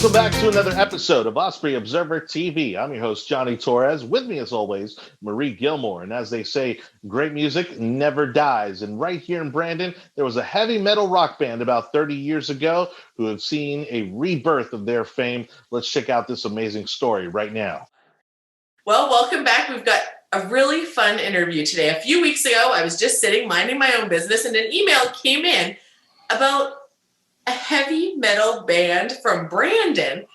Welcome back to another episode of Osprey Observer TV. I'm your host, Johnny Torres. With me, as always, Marie Gilmore. And as they say, great music never dies. And right here in Brandon, there was a heavy metal rock band about 30 years ago who have seen a rebirth of their fame. Let's check out this amazing story right now. Well, welcome back. We've got a really fun interview today. A few weeks ago, I was just sitting, minding my own business, and an email came in about a heavy metal band from Brandon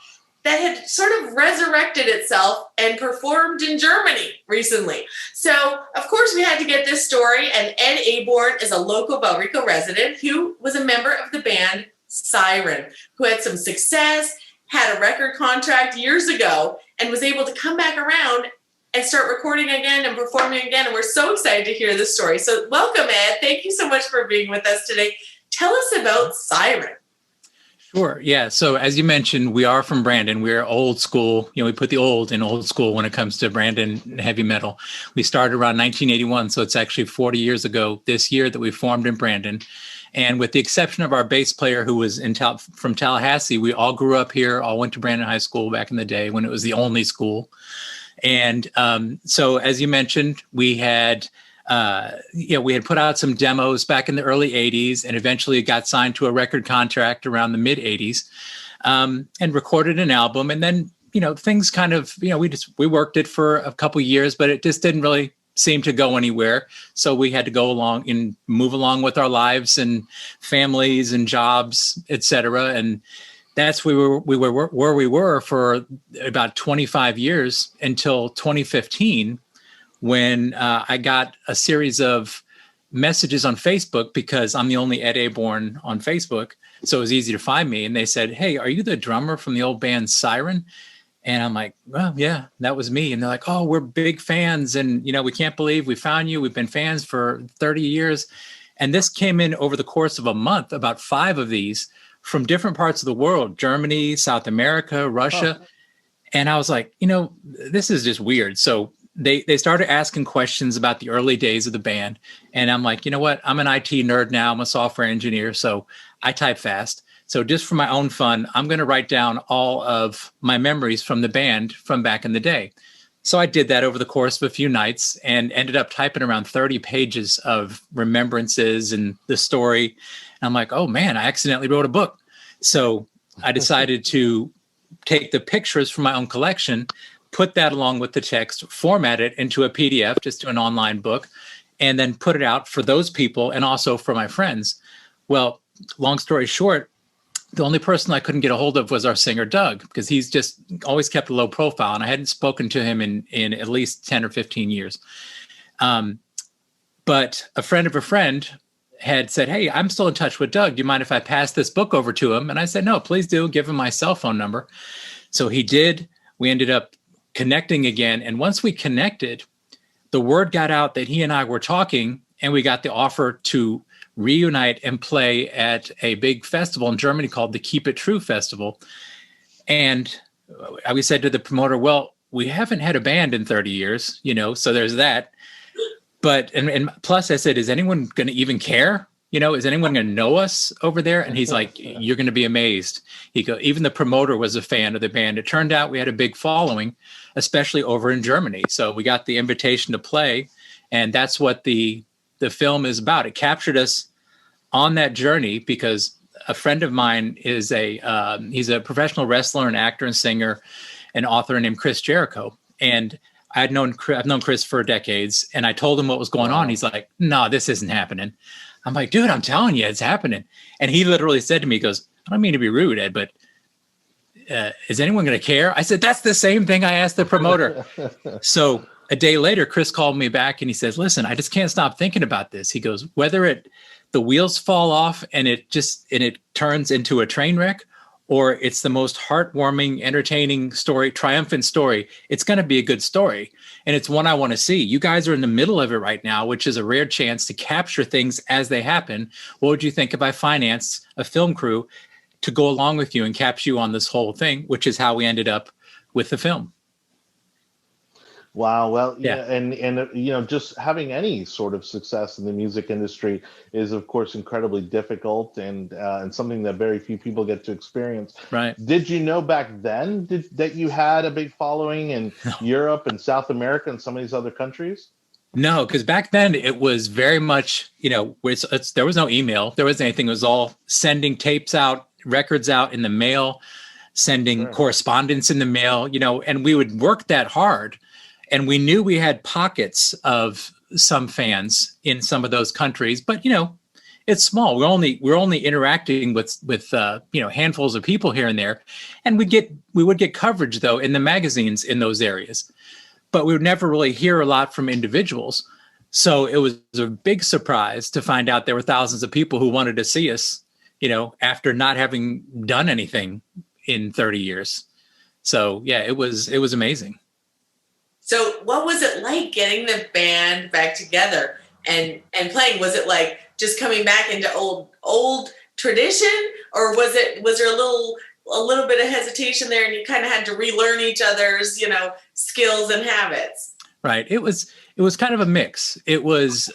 that had sort of resurrected itself and performed in Germany recently. So, of course, we had to get this story, and Ed Aborn is a local Valrico resident who was a member of the band Siren, who had some success, had a record contract years ago, and was able to come back around and start recording again and performing again. And we're so excited to hear this story. So welcome, Ed. Thank you so much for being with us today. Tell us about Siren. Sure. Yeah. So as you mentioned, we are from Brandon. We're old school. We put the old in old school when it comes to Brandon heavy metal. We started around 1981. So it's actually 40 years ago this year that we formed in Brandon. And with the exception of our bass player who was from Tallahassee, we all grew up here, all went to Brandon High School back in the day when it was the only school. And so as you mentioned, we had put out some demos back in the early 80s and eventually got signed to a record contract around the mid 80s and recorded an album. And then, things kind of, we worked it for a couple of years, but it just didn't really seem to go anywhere. So we had to go along and move along with our lives and families and jobs, et cetera. And that's where we were for about 25 years until 2015. When I got a series of messages on Facebook, because I'm the only Ed Aborn on Facebook, so it was easy to find me. And they said, "Hey, are you the drummer from the old band Siren?" And I'm like, "Well, yeah, that was me." And they're like, "Oh, we're big fans. And, we can't believe we found you. We've been fans for 30 years. And this came in over the course of a month, about 5 of these from different parts of the world, Germany, South America, Russia. Oh. And I was like, this is just weird. So they started asking questions about the early days of the band. And I'm like, you know what? I'm an IT nerd now. I'm a software engineer. So I type fast. So just for my own fun, I'm going to write down all of my memories from the band from back in the day. So I did that over the course of a few nights and ended up typing around 30 pages of remembrances and the story. And I'm like, oh man, I accidentally wrote a book. So I decided to take the pictures from my own collection, put that along with the text, format it into a PDF, just to an online book, and then put it out for those people and also for my friends. Well, long story short, the only person I couldn't get a hold of was our singer, Doug, because he's just always kept a low profile, and I hadn't spoken to him in at least 10 or 15 years. But a friend of a friend had said, "Hey, I'm still in touch with Doug. Do you mind if I pass this book over to him?" And I said, "No, please do. Give him my cell phone number." So he did. We ended up connecting again. And once we connected, the word got out that he and I were talking, and we got the offer to reunite and play at a big festival in Germany called the Keep It True Festival. And we said to the promoter, well, we haven't had a band in 30 years, so there's that. But, and plus I said, is anyone going to even care? Is anyone going to know us over there? And he's like, you're going to be amazed. Even the promoter was a fan of the band. It turned out we had a big following, especially over in Germany. So we got the invitation to play, and that's what the film is about. It captured us on that journey because a friend of mine is he's a professional wrestler and actor and singer and author named Chris Jericho. And I've known Chris for decades, and I told him what was going on. He's like, "No, this isn't happening." I'm like, "Dude, I'm telling you, it's happening." And he literally said to me, he goes, "I don't mean to be rude, Ed, but is anyone going to care?" I said, "That's the same thing I asked the promoter." So a day later, Chris called me back and he says, "Listen, I just can't stop thinking about this." He goes, "Whether the wheels fall off and it turns into a train wreck, or it's the most heartwarming, entertaining story, triumphant story, it's going to be a good story. And it's one I want to see. You guys are in the middle of it right now, which is a rare chance to capture things as they happen. What would you think if I financed a film crew to go along with you and capture you on this whole thing," which is how we ended up with the film. Wow. Well, Yeah. yeah, and just having any sort of success in the music industry is, of course, incredibly difficult and something that very few people get to experience. Right. Did you know back then that you had a big following in Europe and South America and some of these other countries? No, because back then it was very much, there was no email, there wasn't anything. It was all sending tapes out, records out in the mail, sending Sure. correspondence in the mail, and we would work that hard. And we knew we had pockets of some fans in some of those countries, but it's small. We're only interacting with handfuls of people here and there, and we would get coverage though in the magazines in those areas, but we would never really hear a lot from individuals. So it was a big surprise to find out there were thousands of people who wanted to see us, after not having done anything in 30 years. So yeah, it was amazing. So what was it like getting the band back together and playing? Was it like just coming back into old tradition, or was there a little bit of hesitation there and you kind of had to relearn each other's, skills and habits? Right. It was kind of a mix. It was,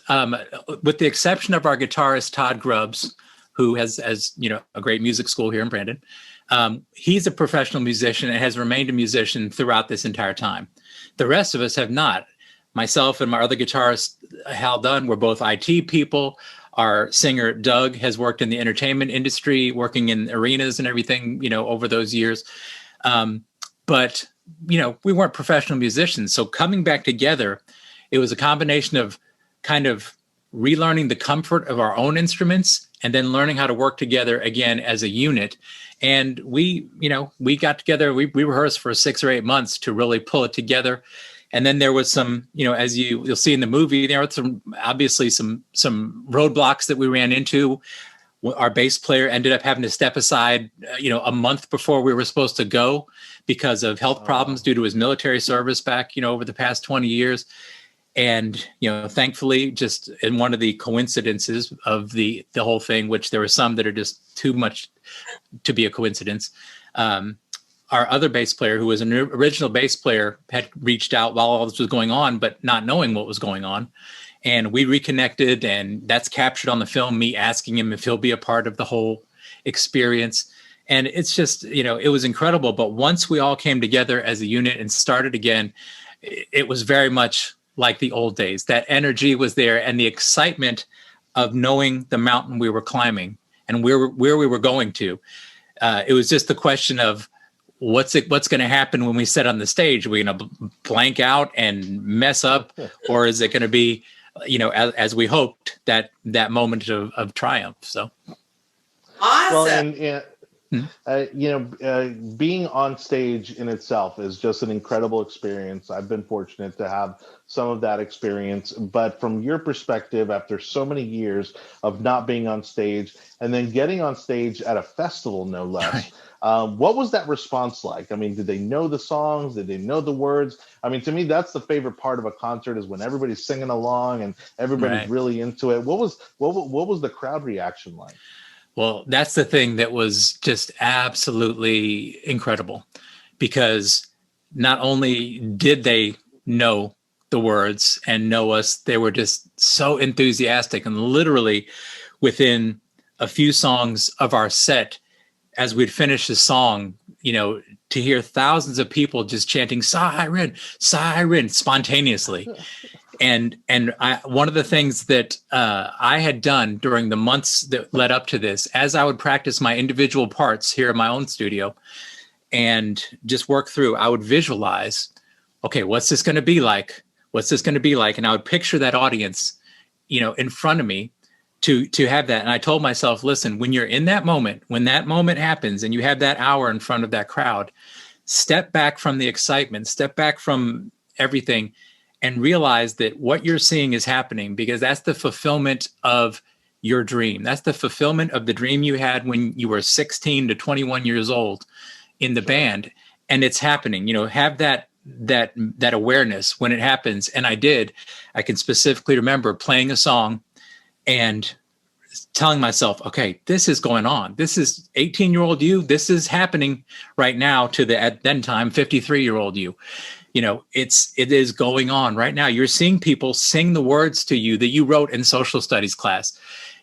with the exception of our guitarist, Todd Grubbs, who has a great music school here in Brandon. He's a professional musician and has remained a musician throughout this entire time. The rest of us have not. Myself and my other guitarist, Hal Dunn, we're both IT people. Our singer, Doug, has worked in the entertainment industry, working in arenas and everything, over those years. But we weren't professional musicians. So coming back together, it was a combination of kind of relearning the comfort of our own instruments and then learning how to work together again as a unit. And we got together, we rehearsed for 6 or 8 months to really pull it together. And then there was some, as you'll see in the movie, there were some roadblocks that we ran into. Our bass player ended up having to step aside, a month before we were supposed to go because of health problems due to his military service back, over the past 20 years. And, thankfully, just in one of the coincidences of the whole thing, which there were some that are just too much to be a coincidence. Our other bass player, who was an original bass player, had reached out while all this was going on, but not knowing what was going on. And we reconnected, and that's captured on the film, me asking him if he'll be a part of the whole experience. And it's just, it was incredible. But once we all came together as a unit and started again, it was very much like the old days. That energy was there, and the excitement of knowing the mountain we were climbing and where we were going to. It was just the question of what's going to happen when we sit on the stage. Are we going to blank out and mess up, or is it going to be, as we hoped, that moment of triumph? So awesome. Well, being on stage in itself is just an incredible experience. I've been fortunate to have some of that experience. But from your perspective, after so many years of not being on stage and then getting on stage at a festival, no less, what was that response like? I mean, did they know the songs? Did they know the words? I mean, to me, that's the favorite part of a concert, is when everybody's singing along and everybody's really into it. What was the crowd reaction like? Well, that's the thing that was just absolutely incredible, because not only did they know the words and know us, they were just so enthusiastic. And literally within a few songs of our set, as we'd finish the song, to hear thousands of people just chanting "Siren, Siren" spontaneously. And one of the things that I had done during the months that led up to this, as I would practice my individual parts here in my own studio and just work through, I would visualize, okay, what's this going to be like? What's this going to be like? And I would picture that audience, in front of me to have that. And I told myself, listen, when you're in that moment, when that moment happens and you have that hour in front of that crowd, step back from the excitement, step back from everything, and realize that what you're seeing is happening, because that's the fulfillment of your dream. That's the fulfillment of the dream you had when you were 16 to 21 years old in the band. And it's happening. Have that awareness when it happens. And I did. I can specifically remember playing a song and telling myself, okay, this is going on. This is 18-year-old you. This is happening right now to the, at then time, 53-year-old you. it is going on right now. You're seeing people sing the words to you that you wrote in social studies class,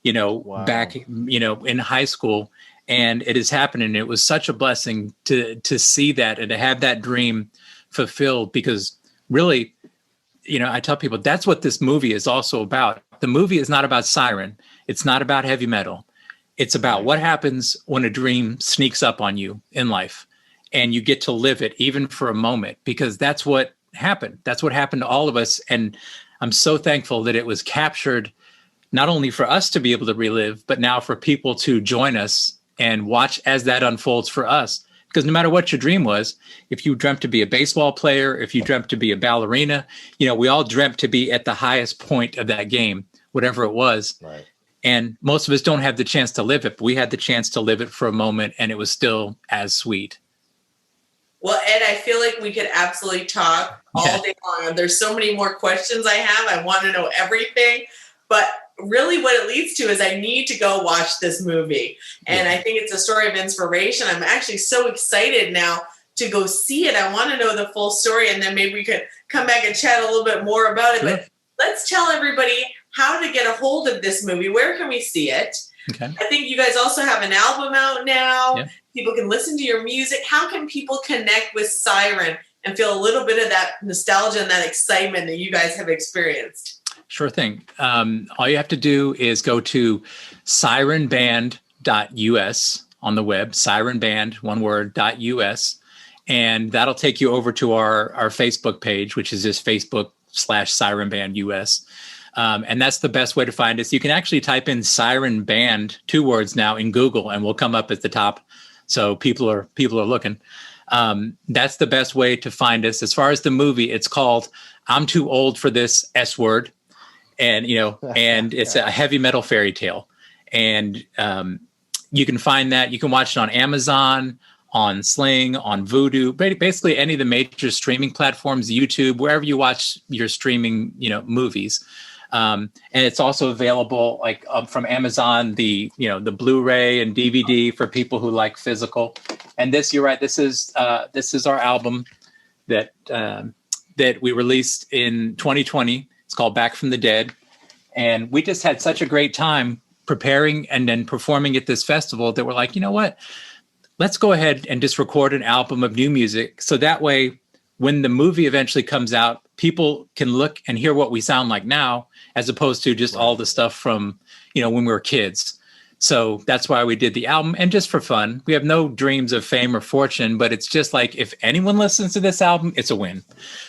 Wow. back, in high school, and it is happening. It was such a blessing to see that and to have that dream fulfilled, because really, I tell people that's what this movie is also about. The movie is not about Siren. It's not about heavy metal. It's about what happens when a dream sneaks up on you in life and you get to live it even for a moment, because that's what happened. That's what happened to all of us. And I'm so thankful that it was captured, not only for us to be able to relive, but now for people to join us and watch as that unfolds for us. Because no matter what your dream was, if you dreamt to be a baseball player, if you dreamt to be a ballerina, we all dreamt to be at the highest point of that game, whatever it was. Right. And most of us don't have the chance to live it, but we had the chance to live it for a moment, and it was still as sweet. Well, Ed, I feel like we could absolutely talk all day long. And there's so many more questions I have. I want to know everything. But really what it leads to is I need to go watch this movie. And I think it's a story of inspiration. I'm actually so excited now to go see it. I want to know the full story, and then maybe we could come back and chat a little bit more about it. Sure. But let's tell everybody how to get a hold of this movie. Where can we see it? Okay. I think you guys also have an album out now. Yeah. People can listen to your music. How can people connect with Siren and feel a little bit of that nostalgia and that excitement that you guys have experienced? Sure thing. All you have to do is go to sirenband.us on the web, sirenband, one word, .us. And that'll take you over to our Facebook page, which is just Facebook/sirenbandus. And that's the best way to find us. You can actually type in Siren Band, 2 words now, in Google, and we'll come up at the top. So people are looking. That's the best way to find us. As far as the movie, it's called I'm Too Old for This S Word. And, and it's a heavy metal fairy tale. And you can find that. You can watch it on Amazon, on Sling, on Vudu, basically any of the major streaming platforms, YouTube, wherever you watch your streaming, movies. And it's also available from Amazon, the Blu-ray and DVD for people who like physical. And you're right. This is our album that we released in 2020. It's called Back from the Dead. And we just had such a great time preparing and then performing at this festival that we're like, you know what? Let's go ahead and just record an album of new music. So that way, when the movie eventually comes out, people can look and hear what we sound like now, as opposed to just all the stuff from, when we were kids. So that's why we did the album, and just for fun. We have no dreams of fame or fortune, but it's just like, if anyone listens to this album, it's a win.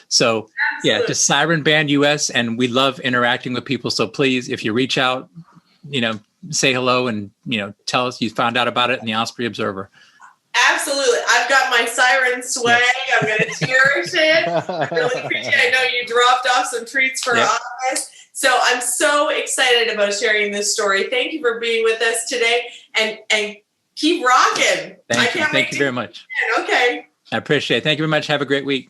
So yeah, just Siren Band US, and we love interacting with people. So please, if you reach out, say hello and, tell us you found out about it in the Osprey Observer. Absolutely. I've got my Siren swag. I'm going to cherish it. I really appreciate it. I know you dropped off some treats for us. So I'm so excited about sharing this story. Thank you for being with us today, and keep rocking. Thank you very much. Okay. I appreciate it. Thank you very much. Have a great week.